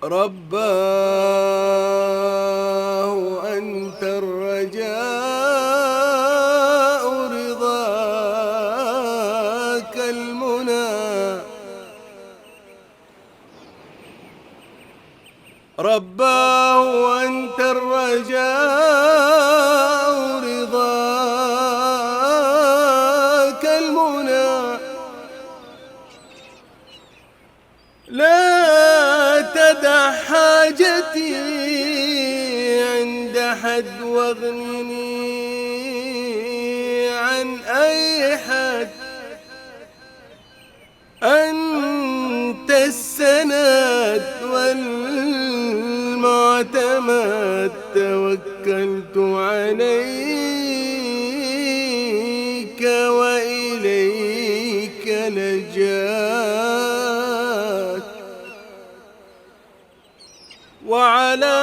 رباه أنت الرجاء رضاك المنى. رباه أنت الرجاء رضاك المنى. لا تدع حاجتي عند حد واغنني عن أي حد. أنت السند والمعتمد، توكلت عليك وإليك لجأت. وعلى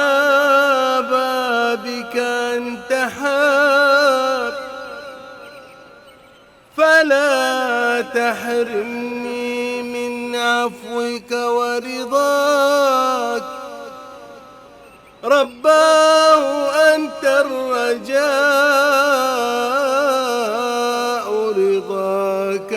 بابك انتحر، فلا تحرمني من عفوك ورضاك. رباه أنت الرجاء رضاك